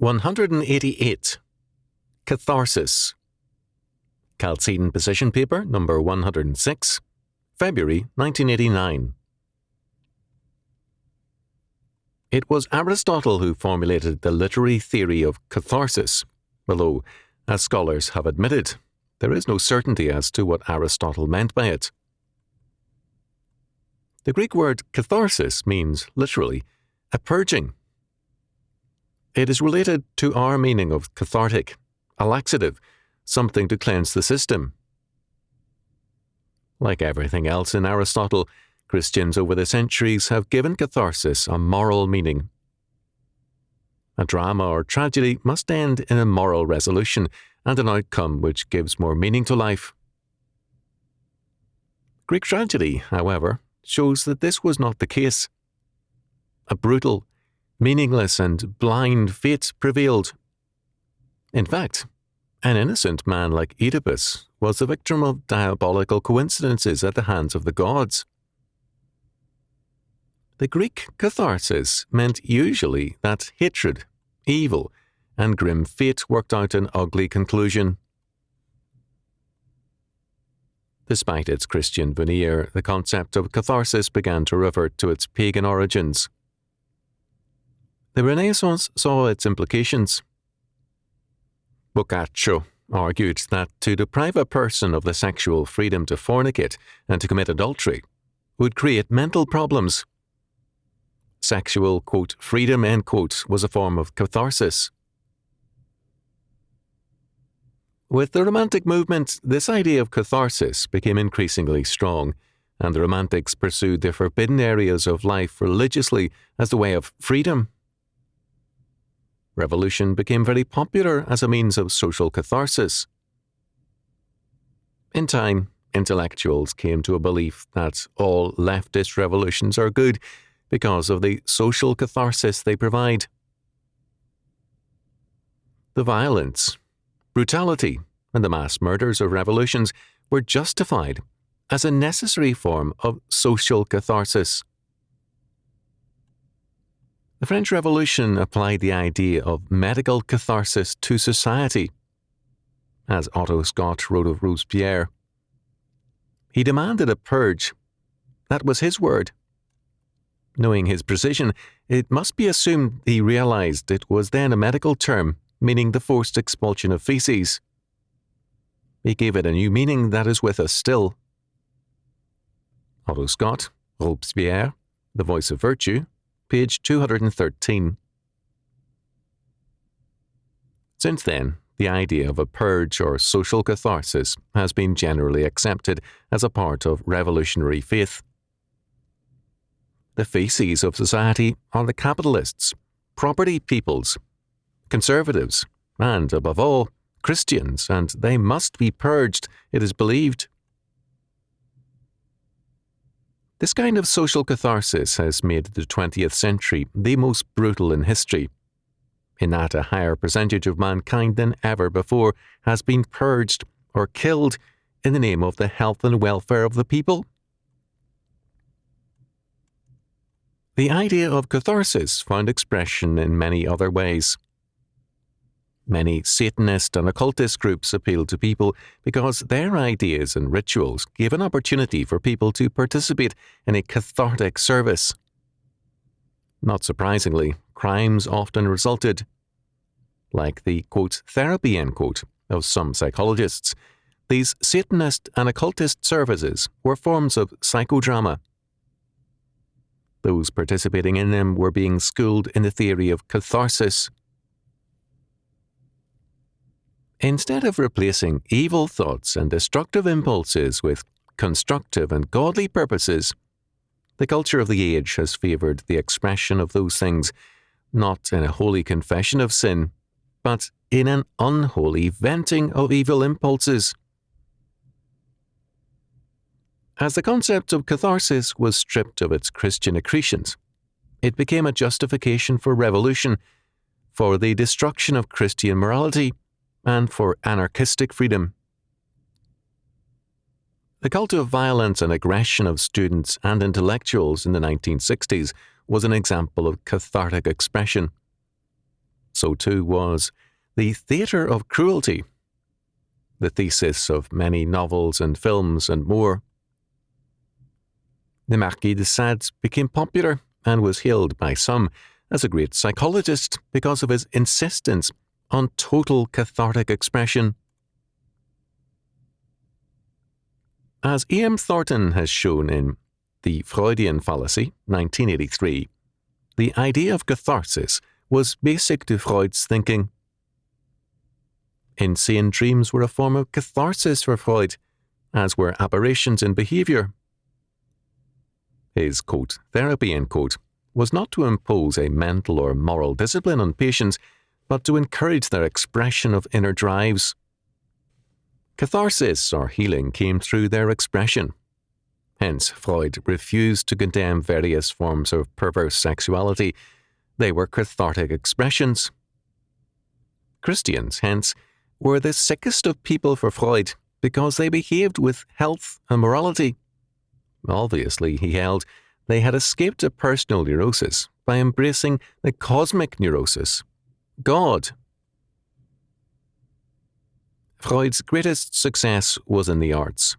188. Catharsis. Chalcedon Position Paper, number 106, February 1989. It was Aristotle who formulated the literary theory of catharsis, although, as scholars have admitted, there is no certainty as to what Aristotle meant by it. The Greek word catharsis means, literally, a purging. It is related to our meaning of cathartic, a laxative, something to cleanse the system. Like everything else in Aristotle, Christians over the centuries have given catharsis a moral meaning. A drama or tragedy must end in a moral resolution and an outcome which gives more meaning to life. Greek tragedy, however, shows that this was not the case. A brutal, meaningless and blind fate prevailed. In fact, an innocent man like Oedipus was the victim of diabolical coincidences at the hands of the gods. The Greek catharsis meant usually that hatred, evil, and grim fate worked out an ugly conclusion. Despite its Christian veneer, the concept of catharsis began to revert to its pagan origins. The Renaissance saw its implications. Boccaccio argued that to deprive a person of the sexual freedom to fornicate and to commit adultery would create mental problems. Sexual, quote, freedom, end quote, was a form of catharsis. With the Romantic movement, this idea of catharsis became increasingly strong, and the Romantics pursued the forbidden areas of life religiously as the way of freedom. Revolution became very popular as a means of social catharsis. In time, intellectuals came to a belief that all leftist revolutions are good because of the social catharsis they provide. The violence, brutality, and the mass murders of revolutions were justified as a necessary form of social catharsis. The French Revolution applied the idea of medical catharsis to society. As Otto Scott wrote of Robespierre, he demanded a purge. That was his word. Knowing his precision, it must be assumed he realized it was then a medical term, meaning the forced expulsion of feces. He gave it a new meaning that is with us still. Otto Scott, Robespierre, The Voice of Virtue, page 213. Since then, the idea of a purge or social catharsis has been generally accepted as a part of revolutionary faith. The faces of society are the capitalists, property peoples, conservatives, and, above all, Christians, and they must be purged, it is believed. This kind of social catharsis has made the 20th century the most brutal in history, in that a higher percentage of mankind than ever before has been purged or killed in the name of the health and welfare of the people. The idea of catharsis found expression in many other ways. Many Satanist and occultist groups appealed to people because their ideas and rituals gave an opportunity for people to participate in a cathartic service. Not surprisingly, crimes often resulted. Like the, quote, therapy, end quote, of some psychologists, these Satanist and occultist services were forms of psychodrama. Those participating in them were being schooled in the theory of catharsis. Instead of replacing evil thoughts and destructive impulses with constructive and godly purposes, the culture of the age has favored the expression of those things, not in a holy confession of sin, but in an unholy venting of evil impulses. As the concept of catharsis was stripped of its Christian accretions, it became a justification for revolution, for the destruction of Christian morality, and for anarchistic freedom. The cult of violence and aggression of students and intellectuals in the 1960s was an example of cathartic expression. so too was the theatre of cruelty, the thesis of many novels and films and more. The Marquis de Sade became popular and was hailed by some as a great psychologist because of his insistence on total cathartic expression. As E.M. Thornton has shown in The Freudian Fallacy, 1983, the idea of catharsis was basic to Freud's thinking. Insane dreams were a form of catharsis for Freud, as were aberrations in behaviour. His, quote, therapy, end quote, was not to impose a mental or moral discipline on patients, but to encourage their expression of inner drives. Catharsis or healing came through their expression. Hence, Freud refused to condemn various forms of perverse sexuality. They were cathartic expressions. Christians, hence, were the sickest of people for Freud because they behaved with health and morality. Obviously, he held, they had escaped a personal neurosis by embracing the cosmic neurosis, God. Freud's greatest success was in the arts.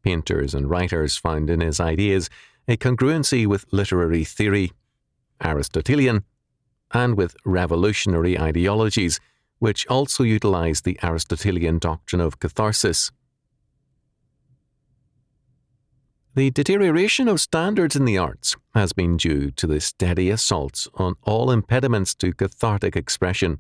Painters and writers found in his ideas a congruency with literary theory, Aristotelian, and with revolutionary ideologies, which also utilized the Aristotelian doctrine of catharsis. The deterioration of standards in the arts has been due to the steady assault on all impediments to cathartic expression.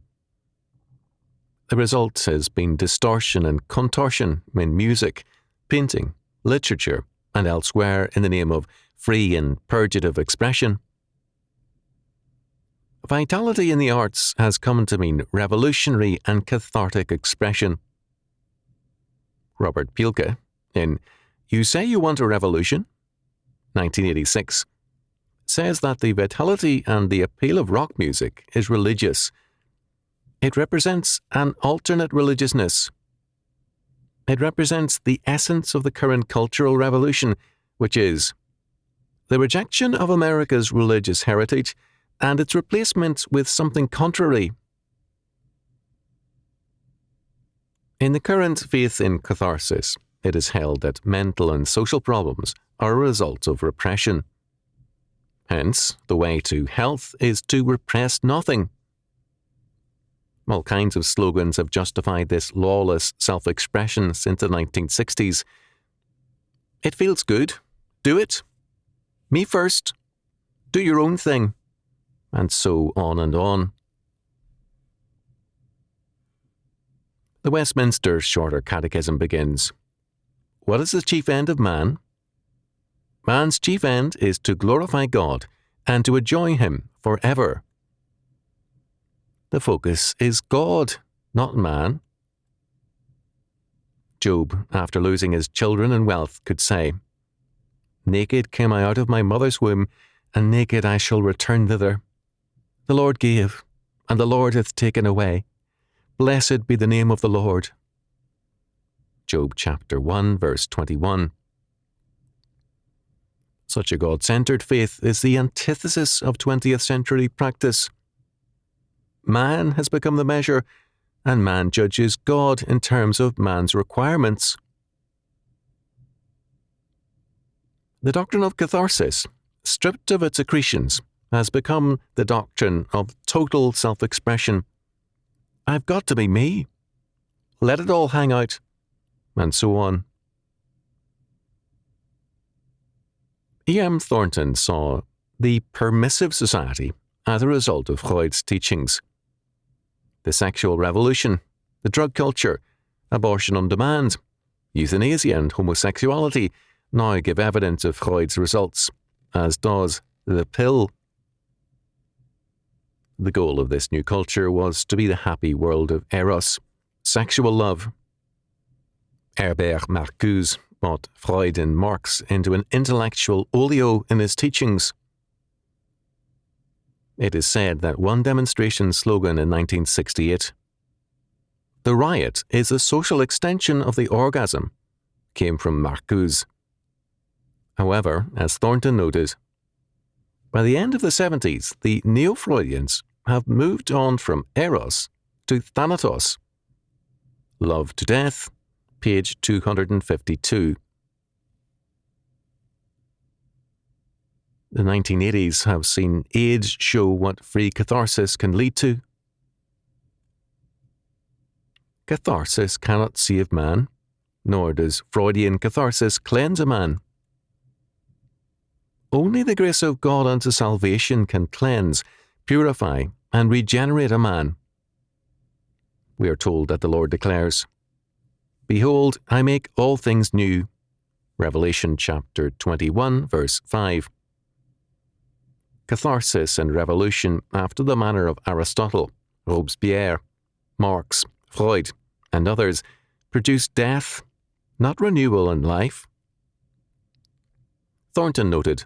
The result has been distortion and contortion in music, painting, literature, and elsewhere in the name of free and purgative expression. Vitality in the arts has come to mean revolutionary and cathartic expression. Robert Pielke, in You Say You Want a Revolution, 1986, says that the vitality and the appeal of rock music is religious. It represents an alternate religiousness. It represents the essence of the current cultural revolution, which is the rejection of America's religious heritage and its replacement with something contrary. In the current faith in catharsis, it is held that mental and social problems are a result of repression. Hence, the way to health is to repress nothing. All kinds of slogans have justified this lawless self-expression since the 1960s. It feels good. Do it. Me first. Do your own thing. And so on and on. The Westminster Shorter Catechism begins, What is the chief end of man? Man's chief end is to glorify God and to enjoy Him forever. The focus is God, not man. Job, after losing his children and wealth, could say, Naked came I out of my mother's womb, and naked I shall return thither. The Lord gave, and the Lord hath taken away. Blessed be the name of the Lord. Job chapter 1, verse 21. Such a God-centered faith is the antithesis of 20th century practice. Man has become the measure, and man judges God in terms of man's requirements. The doctrine of catharsis, stripped of its accretions, has become the doctrine of total self-expression. I've got to be me. Let it all hang out, and so on. E.M. Thornton saw the permissive society as a result of Freud's teachings. The sexual revolution, the drug culture, abortion on demand, euthanasia and homosexuality now give evidence of Freud's results, as does the pill. The goal of this new culture was to be the happy world of eros, sexual love. Herbert Marcuse brought Freud and Marx into an intellectual olio in his teachings. It is said that one demonstration slogan in 1968, "The riot is a social extension of the orgasm," came from Marcuse. However, as Thornton noted, by the end of the 70s, the neo-Freudians have moved on from eros to thanatos. Love to Death, page 252. The 1980s have seen AIDS show what free catharsis can lead to. Catharsis cannot save man, nor does Freudian catharsis cleanse a man. Only the grace of God unto salvation can cleanse, purify, and regenerate a man. We are told that the Lord declares, "Behold, I make all things new." Revelation chapter 21, verse 5. Catharsis and revolution, after the manner of Aristotle, Robespierre, Marx, Freud, and others, produce death, not renewal and life. Thornton noted,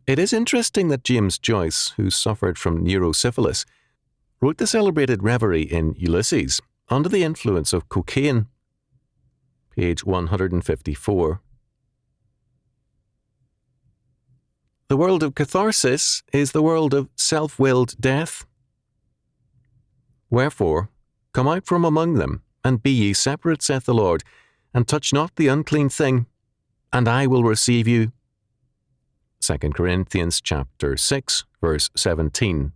"It is interesting that James Joyce, who suffered from neurosyphilis, wrote the celebrated reverie in Ulysses under the influence of cocaine." Page 154. The world of catharsis is the world of self-willed death. "Wherefore, come out from among them, and be ye separate, saith the Lord, and touch not the unclean thing, and I will receive you." 2 Corinthians chapter 6, verse 17.